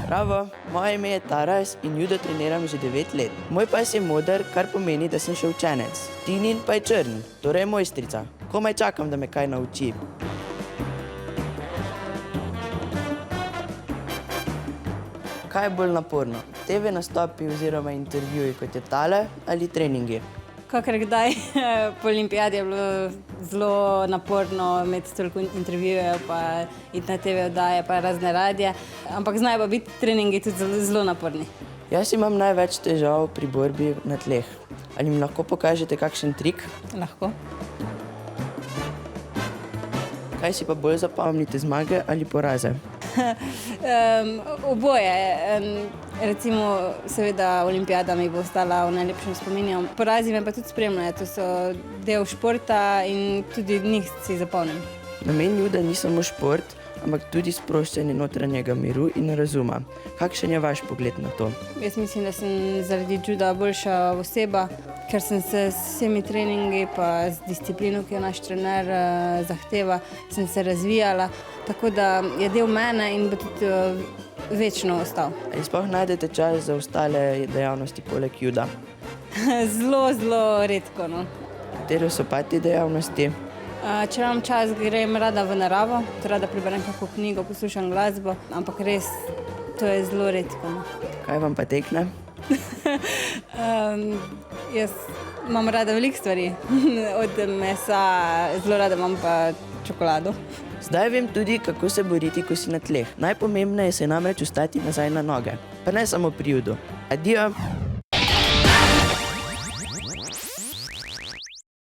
Zdravo, moje ime je Taras in judo treniram že 9 let. Moj pas je moder, kar pomeni, da sem še učenec. Tinin pa je črn, torej mojstrica. Komaj čakam, da me kaj nauči. Kaj je bolj naporno? TV nastopi oziroma intervjuji, kot je tale, ali treningi? Kakor kdaj, po olimpijadi je bilo zelo naporno imeti toliko intervjujev, pa iti na TV oddaje, pa razne radije. Ampak znajo pa biti treningi tudi zelo naporni. Jaz imam največ težav pri borbi na tleh. Ali mi lahko pokažete kakšen trik? Lahko. Kaj si pa bolj zapomnite, zmage ali poraze? Oboje. Recimo, seveda, olimpijada mi bo ostala v najlepšem spominju. Porazi me pa tudi spremljajo, to so del športa in tudi njih si zapomnim. Namen juda ni samo šport, ampak tudi sproščanje notranjega miru in razuma. Kakšen je vaš pogled na to? Jaz mislim, da sem zaradi juda boljša oseba, ker sem se s vsemi treningi pa z disciplino, ki jo naš trener zahteva, sem se razvijala, tako da je del mene in bo tudi večno ostal. Ali sploh najdete čas za ostale dejavnosti poleg juda? Zelo, zelo redko, no. Katere so pa te dejavnosti? Če imam čas, grem rada v naravo, rada preberem kako knjigo, poslušam glasbo, ampak res, to je zelo redko. Kaj vam pa tekne? Jaz imam rada veliko stvari, od mesa, zelo rada imam pa čokolado. Zdaj vem tudi, kako se boriti, ko si na tleh. Najpomembneje se namreč ustati nazaj na noge. Pa ne samo pri judu. Adijo!